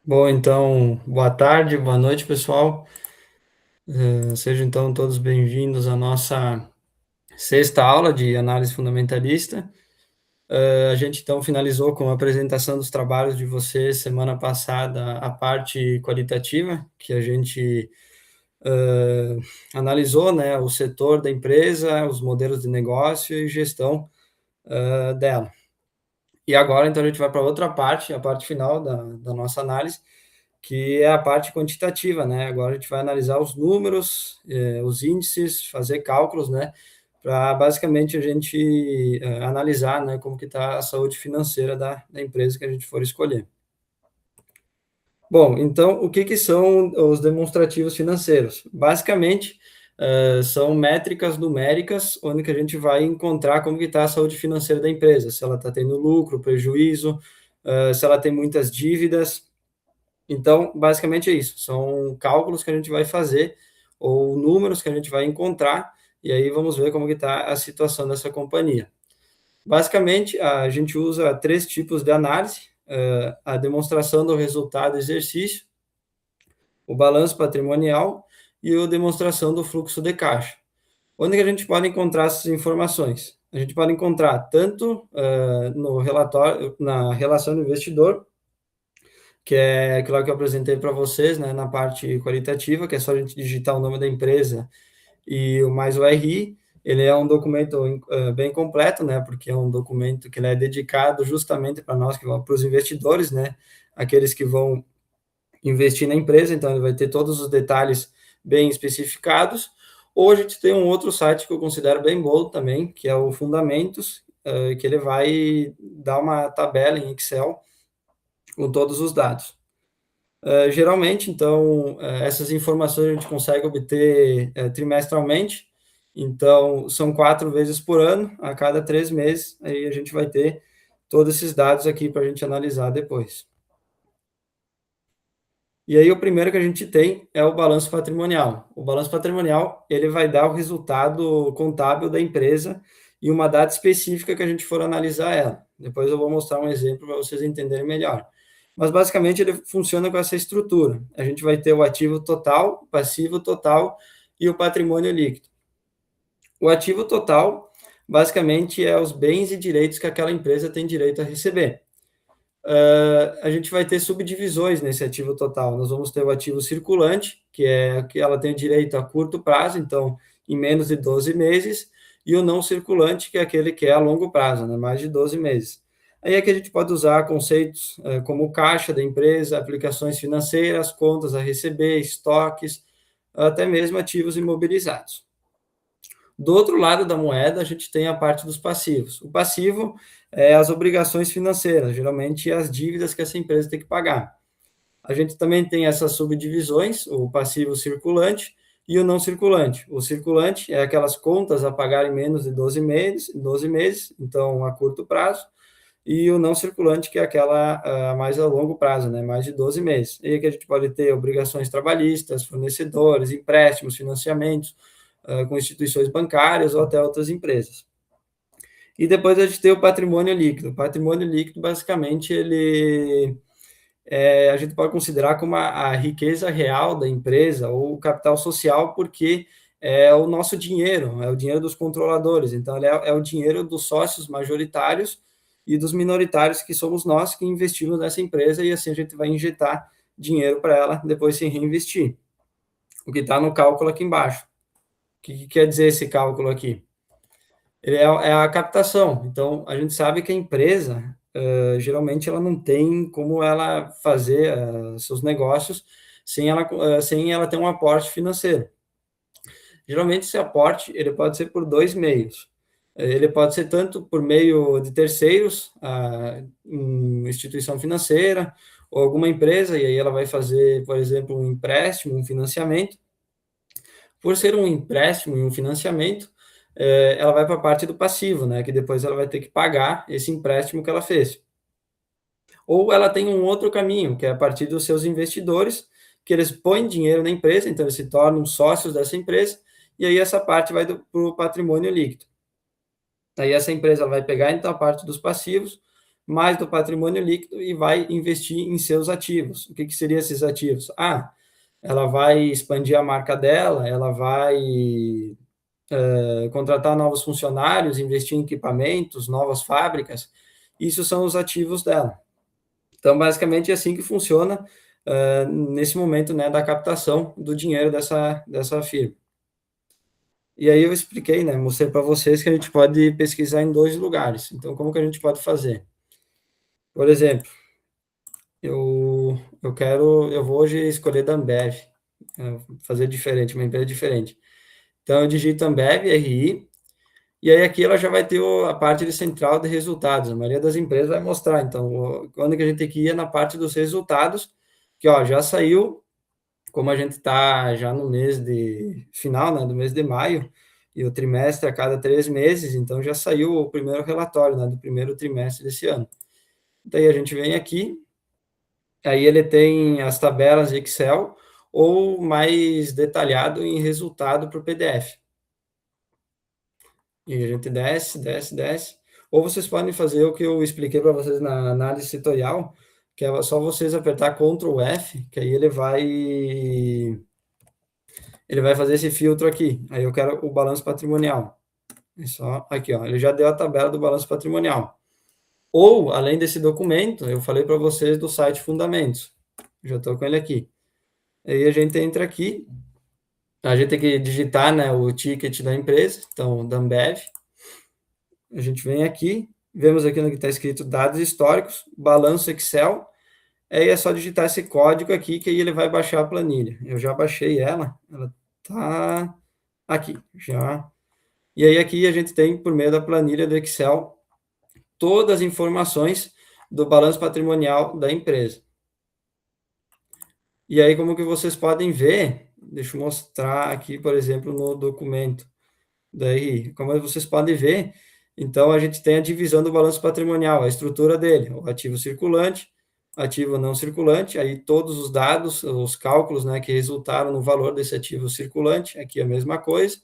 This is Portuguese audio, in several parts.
Bom, então, boa tarde, boa noite, pessoal. Sejam então todos bem-vindos à nossa sexta aula de análise fundamentalista. A gente então finalizou com a apresentação dos trabalhos de vocês semana passada, a parte qualitativa, que a gente analisou, né, o setor da empresa, os modelos de negócio e gestão dela. E agora, então, a gente vai para outra parte, a parte final da nossa análise, que é a parte quantitativa, né? Agora a gente vai analisar os números, os índices, fazer cálculos, né? Para basicamente a gente analisar, né, como que está a saúde financeira da empresa que a gente for escolher. Bom, então, o que que são os demonstrativos financeiros? Basicamente, são métricas numéricas, onde que a gente vai encontrar como que está a saúde financeira da empresa, se ela está tendo lucro, prejuízo, se ela tem muitas dívidas. Então, basicamente é isso, são cálculos que a gente vai fazer, ou números que a gente vai encontrar, e aí vamos ver como que está a situação dessa companhia. Basicamente, a gente usa três tipos de análise, a demonstração do resultado do exercício, o balanço patrimonial e a demonstração do fluxo de caixa. Onde que a gente pode encontrar essas informações? A gente pode encontrar tanto no relatório, na relação do investidor, que é aquilo que eu apresentei para vocês, né, na parte qualitativa, que é só a gente digitar o nome da empresa e o mais o RI. Ele é um documento bem completo, né, porque é um documento que ele é dedicado justamente para nós, para os investidores, né, aqueles que vão investir na empresa, então ele vai ter todos os detalhes bem especificados. Ou a gente tem um outro site que eu considero bem bom também, que é o Fundamentos, que ele vai dar uma tabela em Excel com todos os dados. Geralmente, então, essas informações a gente consegue obter trimestralmente, então são 4 vezes por ano, a cada 3 meses, aí a gente vai ter todos esses dados aqui para a gente analisar depois. E aí o primeiro que a gente tem é o balanço patrimonial. O balanço patrimonial, ele vai dar o resultado contábil da empresa e uma data específica que a gente for analisar ela. Depois eu vou mostrar um exemplo para vocês entenderem melhor. Mas basicamente ele funciona com essa estrutura. A gente vai ter o ativo total, o passivo total e o patrimônio líquido. O ativo total, basicamente, é os bens e direitos que aquela empresa tem direito a receber. A gente vai ter subdivisões nesse ativo total. Nós vamos ter o ativo circulante, que é que ela tem direito a curto prazo, então em menos de 12 meses, e o não circulante, que é aquele que é a longo prazo, né, mais de 12 meses. Aí é que a gente pode usar conceitos como caixa da empresa, aplicações financeiras, contas a receber, estoques, até mesmo ativos imobilizados. Do outro lado da moeda, a gente tem a parte dos passivos. O passivo é as obrigações financeiras, geralmente as dívidas que essa empresa tem que pagar. A gente também tem essas subdivisões, o passivo circulante e o não circulante. O circulante é aquelas contas a pagar em menos de 12 meses, então a curto prazo, e o não circulante, que é aquela mais a longo prazo, né, mais de 12 meses. E aí que a gente pode ter obrigações trabalhistas, fornecedores, empréstimos, financiamentos, com instituições bancárias ou até outras empresas. E depois a gente tem o patrimônio líquido. O patrimônio líquido, basicamente, a gente pode considerar como a riqueza real da empresa ou o capital social, porque é o nosso dinheiro, é o dinheiro dos controladores. Então, ele é o dinheiro dos sócios majoritários e dos minoritários, que somos nós que investimos nessa empresa, e assim a gente vai injetar dinheiro para ela depois se reinvestir. O que está no cálculo aqui embaixo. O que quer dizer esse cálculo aqui? Ele é a captação. Então, a gente sabe que a empresa, geralmente, ela não tem como ela fazer seus negócios sem ela ter um aporte financeiro. Geralmente, esse aporte ele pode ser por dois meios. Ele pode ser tanto por meio de terceiros, uma instituição financeira, ou alguma empresa, e aí ela vai fazer, por exemplo, um empréstimo, um financiamento. Por ser um empréstimo e um financiamento, ela vai para a parte do passivo, né? Que depois ela vai ter que pagar esse empréstimo que ela fez. Ou ela tem um outro caminho, que é a partir dos seus investidores, que eles põem dinheiro na empresa, então eles se tornam sócios dessa empresa, e aí essa parte vai para o patrimônio líquido. Aí essa empresa vai pegar, então, a parte dos passivos, mais do patrimônio líquido e vai investir em seus ativos. O que seriam esses ativos? Ela vai expandir a marca dela, ela vai contratar novos funcionários, investir em equipamentos, novas fábricas. Isso são os ativos dela. Então, basicamente, é assim que funciona nesse momento, né, da captação do dinheiro dessa firma. E aí eu expliquei, né, mostrei para vocês que a gente pode pesquisar em 2 lugares. Então, como que a gente pode fazer? Por exemplo, eu vou hoje escolher da Ambev, fazer diferente, uma empresa diferente. Então, eu digito Ambev, RI, e aí aqui ela já vai ter a parte de central de resultados. A maioria das empresas vai mostrar. Então, quando que a gente tem que ir na parte dos resultados, que ó, já saiu, como a gente está já no mês de final, né, do mês de maio, e o trimestre a cada 3 meses, então já saiu o primeiro relatório, né, do primeiro trimestre desse ano. Daí a gente vem aqui, aí ele tem as tabelas de Excel, ou mais detalhado em resultado para o PDF. E a gente desce, desce, desce. Ou vocês podem fazer o que eu expliquei para vocês na análise setorial, que é só vocês apertar Ctrl F, que aí ele vai fazer esse filtro aqui. Aí eu quero o balanço patrimonial. É só aqui, ó, ele já deu a tabela do balanço patrimonial. Ou, além desse documento, eu falei para vocês do site Fundamentos. Já estou com ele aqui. Aí a gente entra aqui, a gente tem que digitar, né, o ticket da empresa, então, da Ambev. A gente vem aqui, vemos aqui no que está escrito dados históricos, balanço Excel, aí é só digitar esse código aqui que aí ele vai baixar a planilha. Eu já baixei ela está aqui, já. E aí aqui a gente tem, por meio da planilha do Excel, todas as informações do balanço patrimonial da empresa. E aí, como que vocês podem ver, deixa eu mostrar aqui, por exemplo, no documento. Daí, como vocês podem ver, então a gente tem a divisão do balanço patrimonial, a estrutura dele, o ativo circulante, ativo não circulante, aí todos os dados, os cálculos, né, que resultaram no valor desse ativo circulante, aqui é a mesma coisa.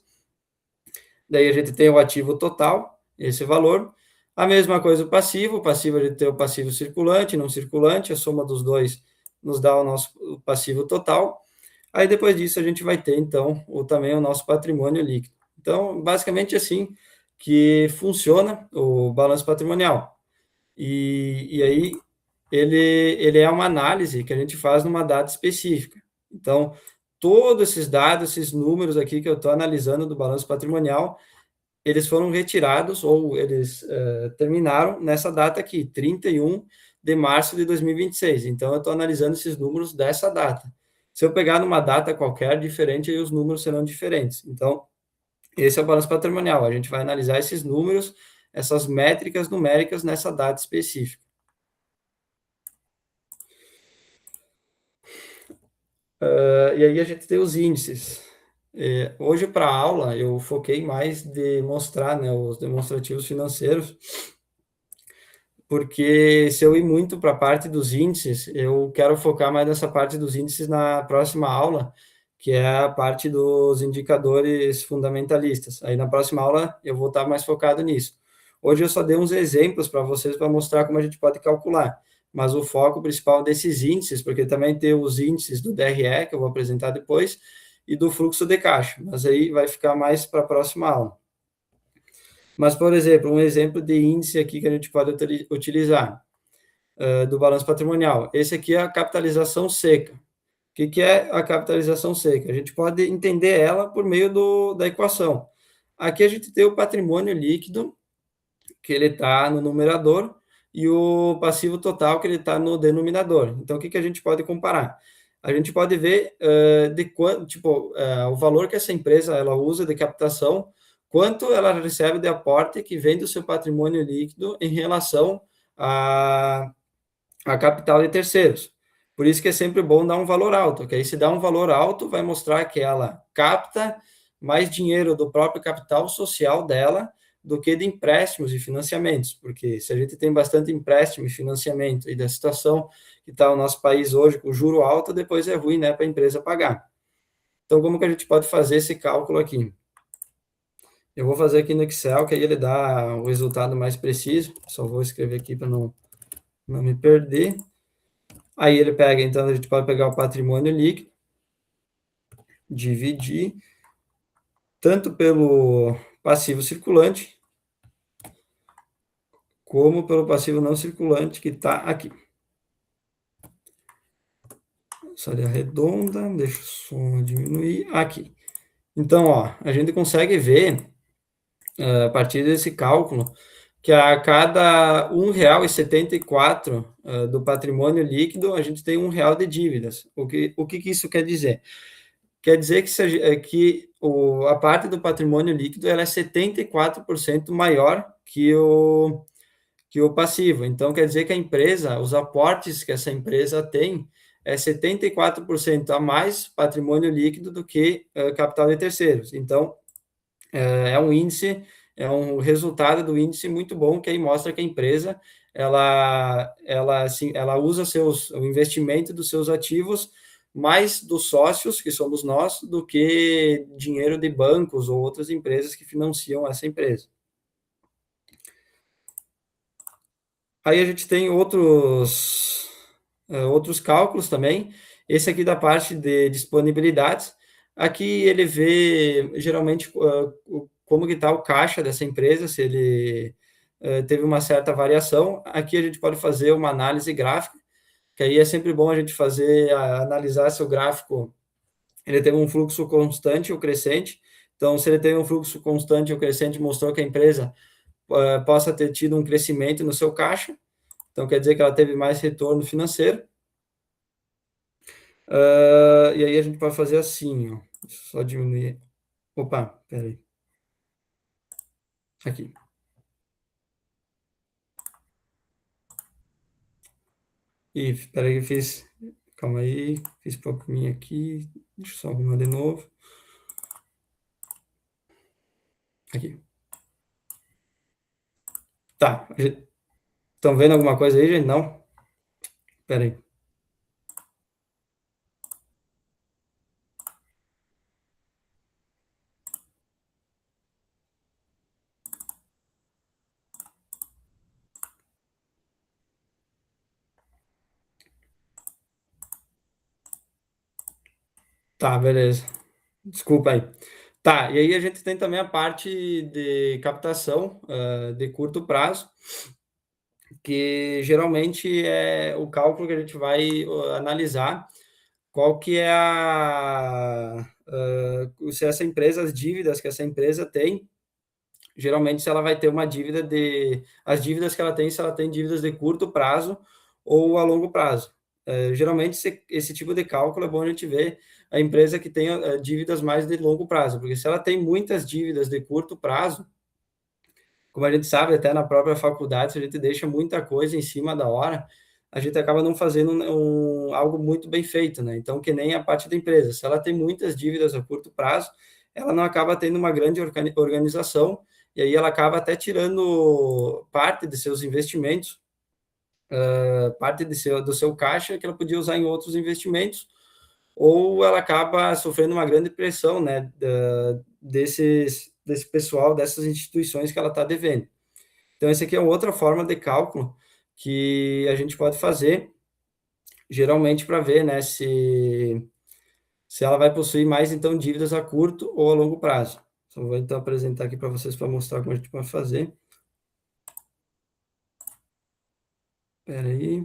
Daí a gente tem o ativo total, esse valor. A mesma coisa o passivo a gente tem o passivo circulante, não circulante, a soma dos dois nos dá o nosso passivo total. Aí depois disso a gente vai ter, então, também o nosso patrimônio líquido. Então, basicamente assim que funciona o balanço patrimonial. E aí ele é uma análise que a gente faz numa data específica. Então, todos esses dados, esses números aqui que eu estou analisando do balanço patrimonial, eles foram retirados ou eles terminaram nessa data aqui, 31 de março de 2026. Então, eu estou analisando esses números dessa data. Se eu pegar numa data qualquer diferente, aí os números serão diferentes. Então, esse é o balanço patrimonial. A gente vai analisar esses números, essas métricas numéricas nessa data específica. E aí a gente tem os índices. Hoje, para a aula, eu foquei mais de mostrar, né, os demonstrativos financeiros, porque se eu ir muito para a parte dos índices, eu quero focar mais nessa parte dos índices na próxima aula, que é a parte dos indicadores fundamentalistas. Aí na próxima aula eu vou estar mais focado nisso. Hoje eu só dei uns exemplos para vocês para mostrar como a gente pode calcular, mas o foco principal desses índices, porque também tem os índices do DRE, que eu vou apresentar depois, e do fluxo de caixa, mas aí vai ficar mais para a próxima aula. Mas, por exemplo, um exemplo de índice aqui que a gente pode utilizar do balanço patrimonial. Esse aqui é a capitalização seca. O que é a capitalização seca? A gente pode entender ela por meio da equação. Aqui a gente tem o patrimônio líquido, que ele está no numerador, e o passivo total, que ele está no denominador. Então, o que a gente pode comparar? A gente pode ver de quanto, o valor que essa empresa ela usa de captação, quanto ela recebe de aporte que vem do seu patrimônio líquido em relação a capital de terceiros. Por isso que é sempre bom dar um valor alto, que aí se dá um valor alto, vai mostrar que ela capta mais dinheiro do próprio capital social dela do que de empréstimos e financiamentos, porque se a gente tem bastante empréstimo e financiamento e da situação que está o nosso país hoje com juro alto, depois é ruim, né, para a empresa pagar. Então, como que a gente pode fazer esse cálculo aqui? Eu vou fazer aqui no Excel, que aí ele dá o resultado mais preciso, só vou escrever aqui para não não me perder. Aí ele pega, então a gente pode pegar o patrimônio líquido, dividir tanto pelo passivo circulante, como pelo passivo não circulante, que está aqui. Essa área redonda, deixa o som diminuir, aqui. Então, ó, a gente consegue ver, a partir desse cálculo, que a cada R$ 1,74 do patrimônio líquido, a gente tem R$ 1 de dívidas. O que isso quer dizer? Quer dizer a parte do patrimônio líquido ela é 74% maior que o passivo. Então, quer dizer que a empresa, os aportes que essa empresa tem, é 74% a mais patrimônio líquido do que capital de terceiros. Então, é um índice, é um resultado do índice muito bom, que aí mostra que a empresa ela usa o investimento dos seus ativos mais dos sócios, que somos nós, do que dinheiro de bancos ou outras empresas que financiam essa empresa. Aí a gente tem outros cálculos também. Esse aqui da parte de disponibilidades. Aqui ele vê geralmente como que está o caixa dessa empresa, se ele teve uma certa variação. Aqui a gente pode fazer uma análise gráfica, que aí é sempre bom a gente analisar se o gráfico ele teve um fluxo constante ou crescente. Então, se ele teve um fluxo constante ou crescente, mostrou que a empresa possa ter tido um crescimento no seu caixa. Então, quer dizer que ela teve mais retorno financeiro. E aí a gente pode fazer assim, ó. Só diminuir. Opa, peraí. Aqui. E peraí que eu fiz. Calma aí. Fiz pouquinho aqui. Deixa eu só arrumar de novo. Aqui. Tá. Estão vendo alguma coisa aí, gente? Não? Peraí. Tá, beleza. Desculpa aí. Tá, e aí a gente tem também a parte de captação de curto prazo, que geralmente é o cálculo que a gente vai analisar qual que é se essa empresa, as dívidas que essa empresa tem, geralmente se ela vai ter uma dívida as dívidas que ela tem, se ela tem dívidas de curto prazo ou a longo prazo. Geralmente esse tipo de cálculo é bom a gente ver a empresa que tem dívidas mais de longo prazo, porque se ela tem muitas dívidas de curto prazo, como a gente sabe, até na própria faculdade, se a gente deixa muita coisa em cima da hora, a gente acaba não fazendo algo muito bem feito, né? Então, que nem a parte da empresa, se ela tem muitas dívidas a curto prazo, ela não acaba tendo uma grande organização, e aí ela acaba até tirando parte de seus investimentos, parte do seu caixa, que ela podia usar em outros investimentos, ou ela acaba sofrendo uma grande pressão, né, desse pessoal, dessas instituições que ela está devendo. Então, essa aqui é outra forma de cálculo que a gente pode fazer, geralmente para ver, né, se ela vai possuir mais, então, dívidas a curto ou a longo prazo. Só vou, então, apresentar aqui para vocês para mostrar como a gente pode fazer. Espera aí.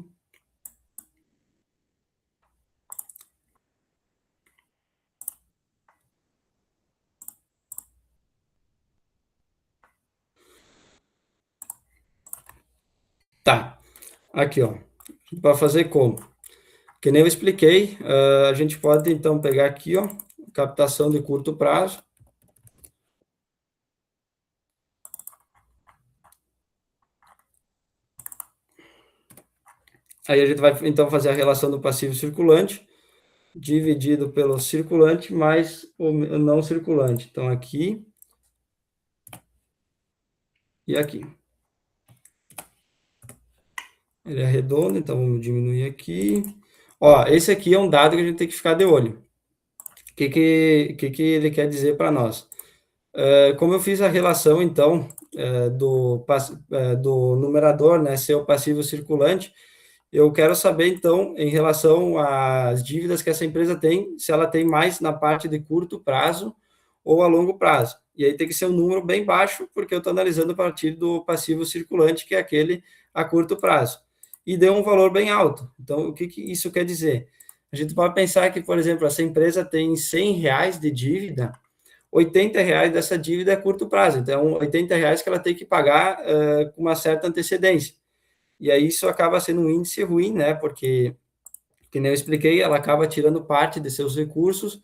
Tá. Aqui, ó. Para fazer como? Que nem eu expliquei, a gente pode, então, pegar aqui, ó, captação de curto prazo. Aí a gente vai, então, fazer a relação do passivo circulante, dividido pelo circulante mais o não circulante. Então, aqui e aqui. Ele é redondo, então vamos diminuir aqui. Ó, esse aqui é um dado que a gente tem que ficar de olho. O que ele quer dizer para nós? Como eu fiz a relação, então, do numerador, né, ser o passivo circulante, Eu quero saber, então, em relação às dívidas que essa empresa tem, se ela tem mais na parte de curto prazo ou a longo prazo. E aí tem que ser um número bem baixo, porque eu estou analisando a partir do passivo circulante, que é aquele a curto prazo. E deu um valor bem alto. Então, o que, que isso quer dizer? A gente pode pensar que, por exemplo, essa empresa tem R$ 100 de dívida, R$ 80 dessa dívida é curto prazo. Então, R$ 80 que ela tem que pagar com uma certa antecedência. E aí isso acaba sendo um índice ruim, né? Porque, que nem eu expliquei, ela acaba tirando parte de seus recursos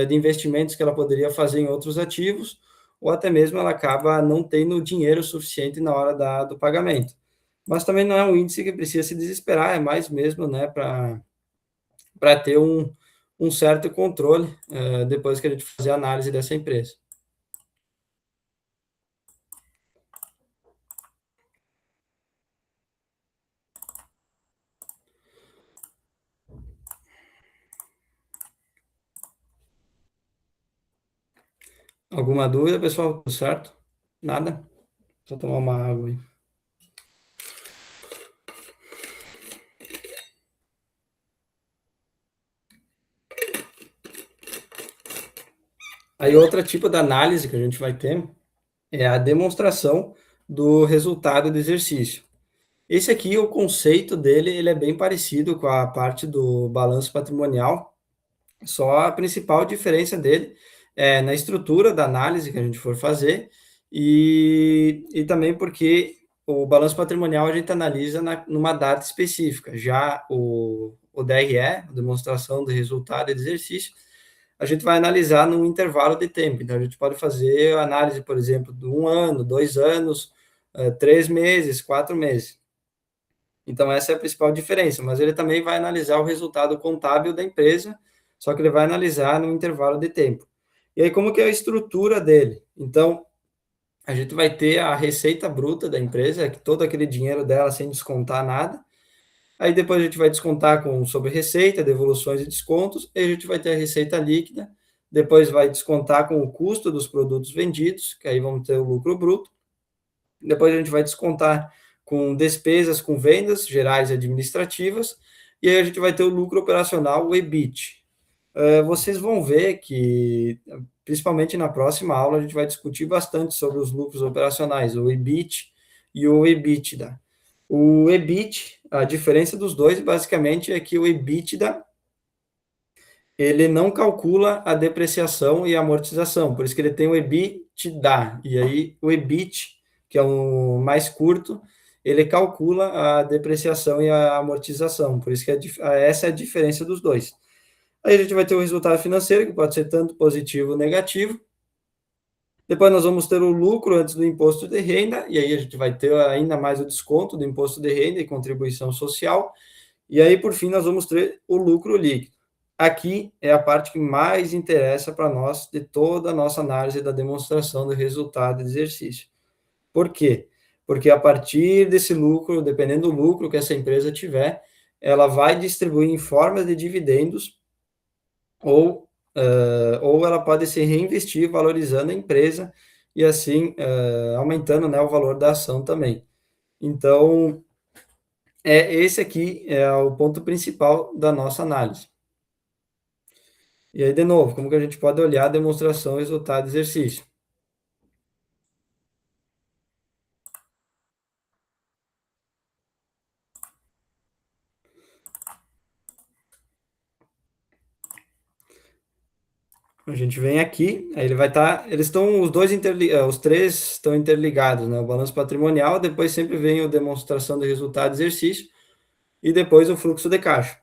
de investimentos que ela poderia fazer em outros ativos, ou até mesmo ela acaba não tendo dinheiro suficiente na hora do pagamento. Mas também não é um índice que precisa se desesperar, é mais mesmo, né, para ter um certo controle depois que a gente fazer a análise dessa empresa. Alguma dúvida, pessoal? Tudo certo? Nada? Só tomar uma água aí. Aí outro tipo de análise que a gente vai ter é a demonstração do resultado do exercício. Esse aqui, o conceito dele, ele é bem parecido com a parte do balanço patrimonial, só a principal diferença dele é na estrutura da análise que a gente for fazer e também porque o balanço patrimonial a gente analisa numa data específica, já o DRE, demonstração do resultado de exercício, a gente vai analisar num intervalo de tempo. Então, a gente pode fazer análise, por exemplo, de 1 ano, 2 anos, 3 meses, 4 meses. Então, essa é a principal diferença, mas ele também vai analisar o resultado contábil da empresa, só que ele vai analisar num intervalo de tempo. E aí, como que é a estrutura dele? Então, a gente vai ter a receita bruta da empresa, que todo aquele dinheiro dela sem descontar nada. Aí depois a gente vai descontar sobre receita, devoluções e descontos, e a gente vai ter a receita líquida, depois vai descontar com o custo dos produtos vendidos, que aí vamos ter o lucro bruto. Depois a gente vai descontar com despesas com vendas gerais e administrativas, e aí a gente vai ter o lucro operacional, o EBIT. Vocês vão ver que, principalmente na próxima aula, a gente vai discutir bastante sobre os lucros operacionais, o EBIT e o EBITDA. O EBIT, a diferença dos dois, basicamente, é que o EBITDA, ele não calcula a depreciação e a amortização, por isso que ele tem o EBITDA, e aí o EBIT, que é o mais curto, ele calcula a depreciação e a amortização, por isso que essa é a diferença dos dois. Aí a gente vai ter o resultado financeiro, que pode ser tanto positivo ou negativo. Depois nós vamos ter o lucro antes do imposto de renda, e aí a gente vai ter ainda mais o desconto do imposto de renda e contribuição social. E aí, por fim, nós vamos ter o lucro líquido. Aqui é a parte que mais interessa para nós de toda a nossa análise da demonstração do resultado do exercício. Por quê? Porque a partir desse lucro, dependendo do lucro que essa empresa tiver, ela vai distribuir em forma de dividendos ou ela pode se reinvestir valorizando a empresa e assim aumentando, né, o valor da ação também. Então, esse aqui é o ponto principal da nossa análise. E aí, de novo, como que a gente pode olhar a demonstração, resultado, exercício? A gente vem aqui, aí ele vai estar, eles estão os três estão interligados, né? O balanço patrimonial, depois sempre vem a demonstração de resultado, exercício e depois o fluxo de caixa.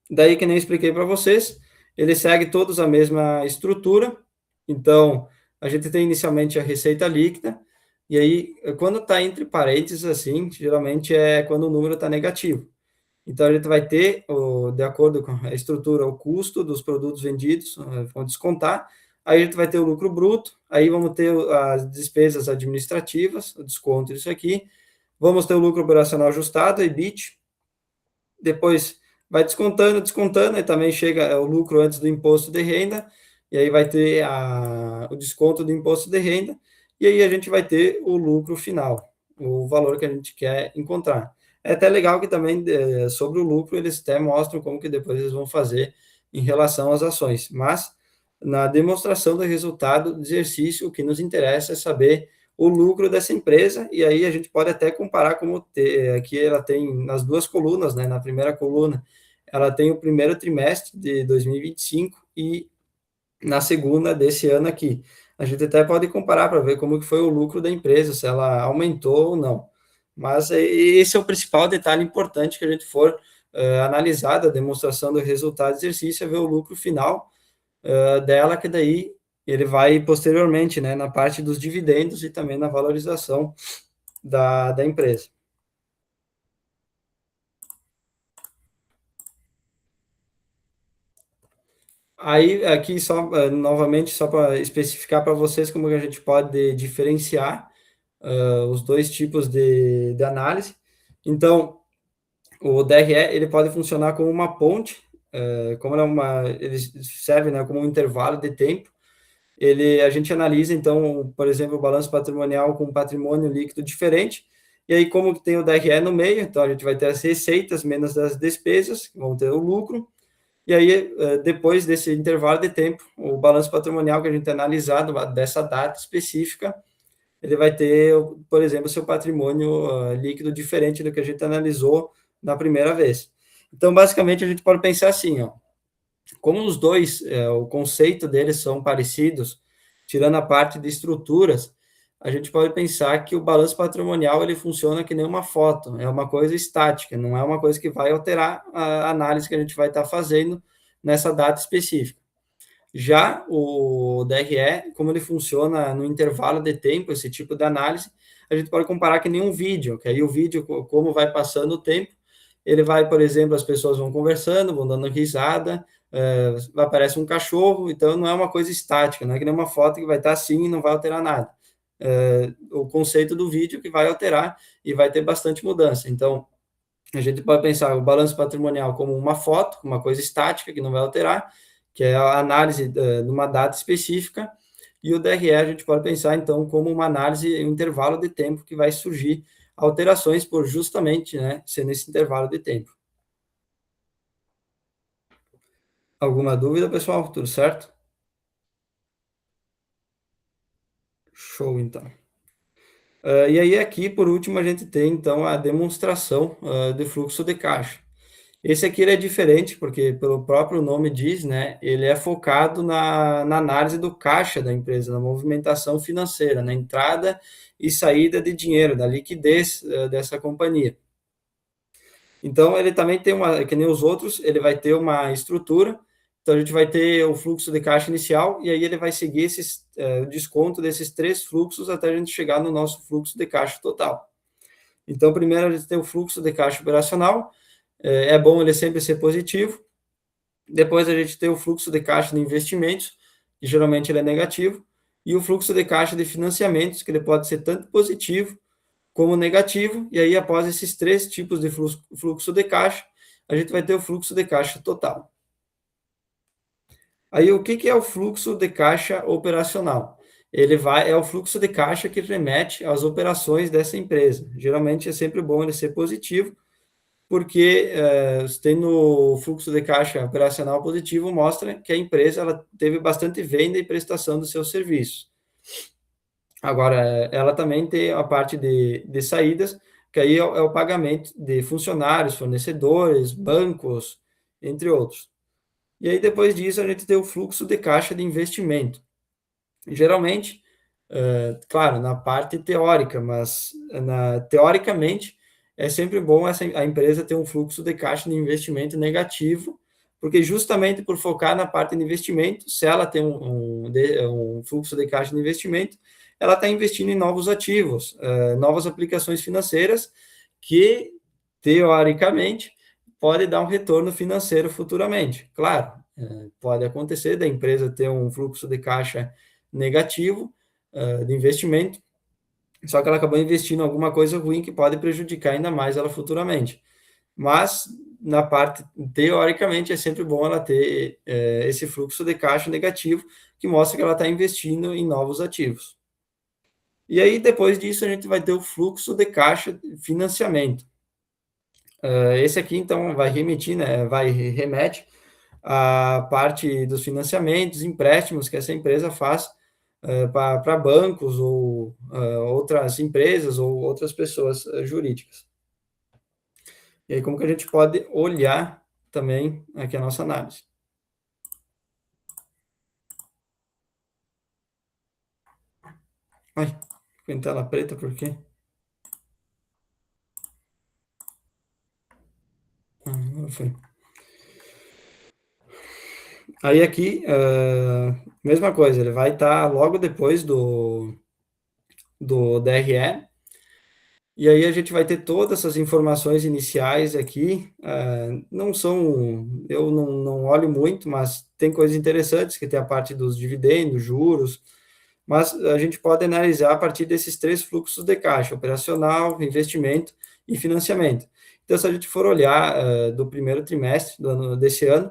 Daí, que nem expliquei para vocês, ele segue todos a mesma estrutura. Então, a gente tem inicialmente a receita líquida, e aí, quando está entre parênteses, assim, geralmente é quando o número está negativo. Então, a gente vai ter, de acordo com a estrutura, o custo dos produtos vendidos, vão descontar, aí a gente vai ter o lucro bruto, aí vamos ter as despesas administrativas, o desconto disso aqui, vamos ter o lucro operacional ajustado, EBIT, depois vai descontando, descontando, e também chega o lucro antes do imposto de renda, e aí vai ter o desconto do imposto de renda, e aí a gente vai ter o lucro final, o valor que a gente quer encontrar. É até legal que também, sobre o lucro, eles até mostram como que depois eles vão fazer em relação às ações. Mas, na demonstração do resultado do exercício, o que nos interessa é saber o lucro dessa empresa, e aí a gente pode até comparar como aqui ela tem nas duas colunas, né? Na primeira coluna, ela tem o primeiro trimestre de 2025 e na segunda desse ano aqui. A gente até pode comparar para ver como que foi o lucro da empresa, se ela aumentou ou não. Mas esse é o principal detalhe importante que a gente for analisar da demonstração do resultado do exercício, é ver o lucro final dela, que daí ele vai posteriormente, né, na parte dos dividendos e também na valorização da empresa. Aí, aqui só, novamente, só para especificar para vocês como que a gente pode diferenciar os dois tipos de análise. Então, o DRE ele pode funcionar como uma ponte, como ele serve, né, como um intervalo de tempo. A gente analisa, então, por exemplo, o balanço patrimonial com patrimônio líquido diferente, e aí como que tem o DRE no meio, então a gente vai ter as receitas menos as despesas, vão ter o lucro, e aí depois desse intervalo de tempo, o balanço patrimonial que a gente tem analisado dessa data específica, ele vai ter, por exemplo, seu patrimônio líquido diferente do que a gente analisou na primeira vez. Então, basicamente, a gente pode pensar assim, ó, como os dois, o conceito deles são parecidos, tirando a parte de estruturas, a gente pode pensar que o balanço patrimonial ele funciona que nem uma foto, é uma coisa estática, não é uma coisa que vai alterar a análise que a gente vai estar fazendo nessa data específica. Já o DRE, como ele funciona no intervalo de tempo, esse tipo de análise, a gente pode comparar que nem um vídeo, que aí o vídeo, como vai passando o tempo, ele vai, por exemplo, as pessoas vão conversando, vão dando risada, aparece um cachorro, então não é uma coisa estática, não é que nem uma foto que vai estar assim e não vai alterar nada. O conceito do vídeo que vai alterar e vai ter bastante mudança. Então, a gente pode pensar o balanço patrimonial como uma foto, uma coisa estática que não vai alterar, que é a análise de uma data específica, e o DRE a gente pode pensar então como uma análise em um intervalo de tempo que vai surgir alterações por justamente, né, ser nesse intervalo de tempo. Alguma dúvida, pessoal? Tudo certo? Show, então. E aí aqui, por último, a gente tem então a demonstração de fluxo de caixa. Esse aqui ele é diferente, porque pelo próprio nome diz, né, ele é focado na análise do caixa da empresa, na movimentação financeira, na entrada e saída de dinheiro, da liquidez dessa companhia. Então, ele também tem que nem os outros, ele vai ter uma estrutura, então a gente vai ter o fluxo de caixa inicial, e aí ele vai seguir o desconto desses três fluxos até a gente chegar no nosso fluxo de caixa total. Então, primeiro a gente tem o fluxo de caixa operacional, é bom ele sempre ser positivo. Depois a gente tem o fluxo de caixa de investimentos, que geralmente ele é negativo, e o fluxo de caixa de financiamentos, que ele pode ser tanto positivo como negativo, e aí após esses três tipos de fluxo de caixa, a gente vai ter o fluxo de caixa total. Aí o que é o fluxo de caixa operacional? É o fluxo de caixa que remete às operações dessa empresa. Geralmente é sempre bom ele ser positivo, porque tendo o fluxo de caixa operacional positivo, mostra que a empresa ela teve bastante venda e prestação dos seus serviços. Agora, ela também tem a parte de saídas, que aí é o pagamento de funcionários, fornecedores, bancos, entre outros. E aí, depois disso, a gente tem o fluxo de caixa de investimento. Geralmente, claro, na parte teórica, mas teoricamente é sempre bom a empresa ter um fluxo de caixa de investimento negativo, porque justamente por focar na parte de investimento, se ela tem um fluxo de caixa de investimento, ela está investindo em novos ativos, novas aplicações financeiras que, teoricamente, pode dar um retorno financeiro futuramente. Claro, pode acontecer da empresa ter um fluxo de caixa negativo de investimento, só que ela acabou investindo em alguma coisa ruim que pode prejudicar ainda mais ela futuramente. Mas, na parte, teoricamente, é sempre bom ela ter esse fluxo de caixa negativo, que mostra que ela está investindo em novos ativos. E aí, depois disso, a gente vai ter o fluxo de caixa de financiamento. Esse aqui, então, vai remitir, né, remete à parte dos financiamentos, empréstimos que essa empresa faz para bancos ou outras empresas ou outras pessoas jurídicas. E aí, como que a gente pode olhar também aqui a nossa análise? Ai, ficou em tela preta por quê? Agora foi. Aí aqui, mesma coisa, ele vai estar logo depois do DRE, e aí a gente vai ter todas essas informações iniciais aqui. Não são, eu não olho muito, mas tem coisas interessantes, que tem a parte dos dividendos, juros, mas a gente pode analisar a partir desses três fluxos de caixa: operacional, investimento e financiamento. Então, se a gente for olhar do primeiro trimestre desse ano,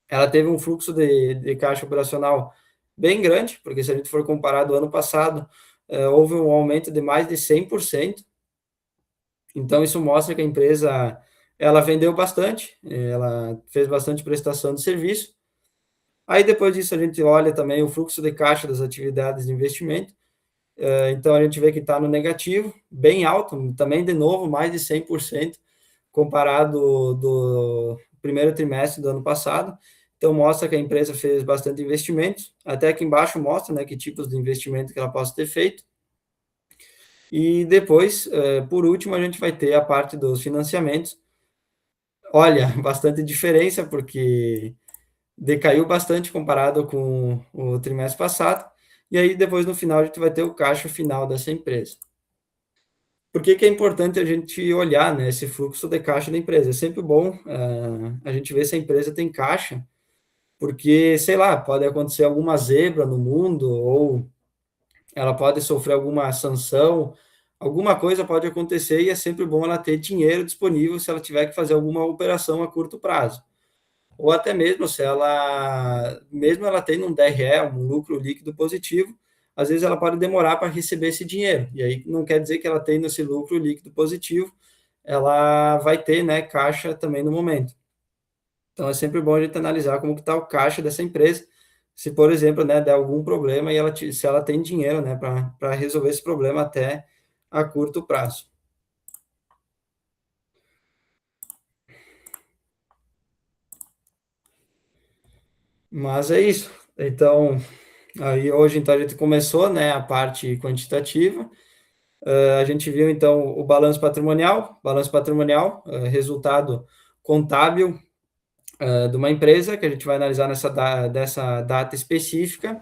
ela teve um fluxo de caixa operacional bem grande, porque se a gente for comparar do ano passado, houve um aumento de mais de 100%. Então, isso mostra que a empresa ela vendeu bastante, ela fez bastante prestação de serviço. Aí, depois disso, a gente olha também o fluxo de caixa das atividades de investimento. Então, a gente vê que está no negativo, bem alto, também, de novo, mais de 100%, comparado do primeiro trimestre do ano passado. Então, mostra que a empresa fez bastante investimentos. Até aqui embaixo mostra, né, que tipos de investimento que ela possa ter feito. E depois, por último, a gente vai ter a parte dos financiamentos. Olha, bastante diferença, porque decaiu bastante comparado com o trimestre passado. E aí, depois, no final, a gente vai ter o caixa final dessa empresa. Por que é importante a gente olhar, né, esse fluxo de caixa da empresa? É sempre bom a gente ver se a empresa tem caixa, porque, sei lá, pode acontecer alguma zebra no mundo, ou ela pode sofrer alguma sanção, alguma coisa pode acontecer, e é sempre bom ela ter dinheiro disponível se ela tiver que fazer alguma operação a curto prazo. Ou até mesmo se ela, mesmo ela tendo um DRE, um lucro líquido positivo, às vezes ela pode demorar para receber esse dinheiro. E aí não quer dizer que ela tendo esse lucro líquido positivo, ela vai ter, né, caixa também no momento. Então é sempre bom a gente analisar como que está o caixa dessa empresa, se, por exemplo, né, der algum problema e se ela tem dinheiro, né, para resolver esse problema até a curto prazo. Mas é isso. Então, aí hoje então a gente começou, né, a parte quantitativa. A gente viu então o balanço patrimonial, resultado contábil de uma empresa que a gente vai analisar dessa data específica.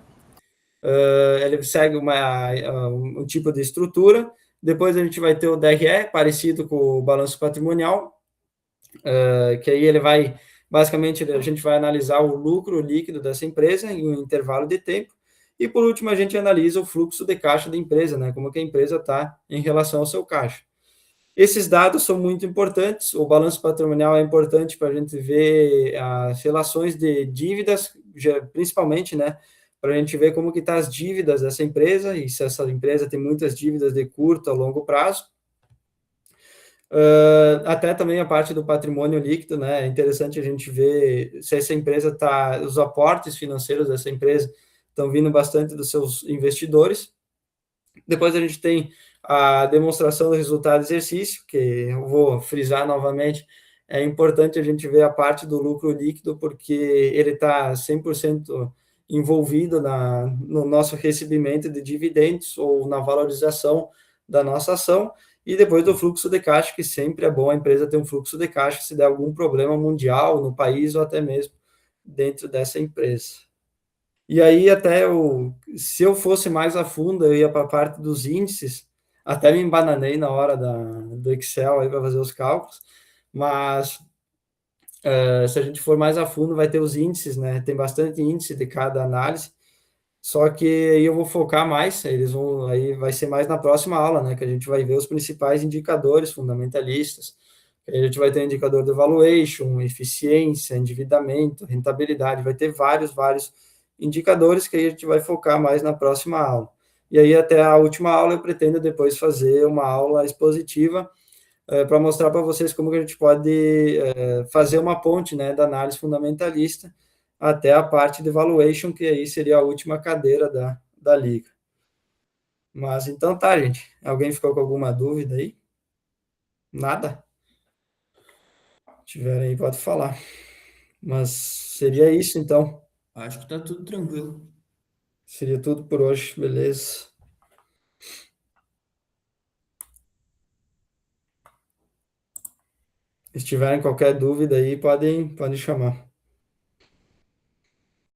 Ele segue um tipo de estrutura. Depois a gente vai ter o DRE, parecido com o balanço patrimonial, que aí ele vai, basicamente, a gente vai analisar o lucro líquido dessa empresa em um intervalo de tempo. E por último, a gente analisa o fluxo de caixa da empresa, né? Como que a empresa está em relação ao seu caixa. Esses dados são muito importantes. O balanço patrimonial é importante para a gente ver as relações de dívidas, principalmente, né? Para a gente ver como que está as dívidas dessa empresa e se essa empresa tem muitas dívidas de curto a longo prazo. Até também a parte do patrimônio líquido, né? É interessante a gente ver se essa empresa está, os aportes financeiros dessa empresa estão vindo bastante dos seus investidores. Depois a gente tem a demonstração do resultado do exercício, que eu vou frisar novamente. É importante a gente ver a parte do lucro líquido, porque ele está 100% envolvido no nosso recebimento de dividendos ou na valorização da nossa ação, e depois do fluxo de caixa, que sempre é bom a empresa ter um fluxo de caixa se der algum problema mundial no país ou até mesmo dentro dessa empresa. E aí, se eu fosse mais a fundo, eu ia para a parte dos índices, até me embananei na hora do Excel aí para fazer os cálculos, mas se a gente for mais a fundo, vai ter os índices, né? Tem bastante índice de cada análise, só que aí eu vou focar mais, aí vai ser mais na próxima aula, né? Que a gente vai ver os principais indicadores fundamentalistas. Aí a gente vai ter indicador de valuation, eficiência, endividamento, rentabilidade, vai ter vários indicadores que aí a gente vai focar mais na próxima aula. E aí, até a última aula, eu pretendo depois fazer uma aula expositiva para mostrar para vocês como que a gente pode fazer uma ponte, né, da análise fundamentalista até a parte de valuation, que aí seria a última cadeira da liga. Mas então tá, gente. Alguém ficou com alguma dúvida aí? Nada? Se tiver aí, pode falar. Mas seria isso então. Acho que tá tudo tranquilo. Seria tudo por hoje, beleza? Se tiverem qualquer dúvida aí, podem chamar.